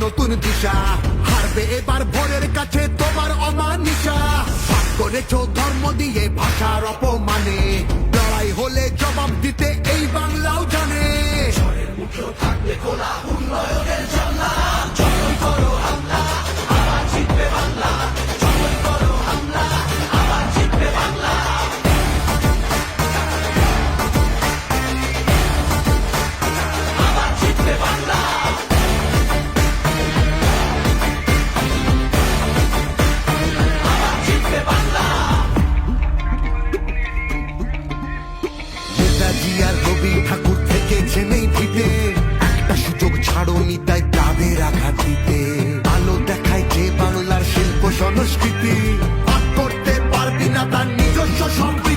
নতুন দিশা, হারবে এবার ভোরের কাছে তোমার অমানিসা। ভাগ করেছো ধর্ম দিয়ে ভাষার অপমানে, লড়াই হলে জবাব দিতে এই বাংলাও জানে। থাকবে খোলা উন্নয়নের জানলা, যতই করো হামলা আবার জিতবে বাংলা, যতই করো হামলা আবার জিতবে বাংলা। আবার জিতবে বাংলা। আবার জিতবে বাংলা। নেতাজি আর রবি ঠাকুর থেকেছে নেই ভিটে, একটা সুযোগ ছাড়োনি তাই তাদের আঘাত দিতে। আলো দেখায় যে বাংলার শিল্প সংস্কৃতি, ভাগ করতে পারবি না তার নিজস্ব সম্প্রীতি।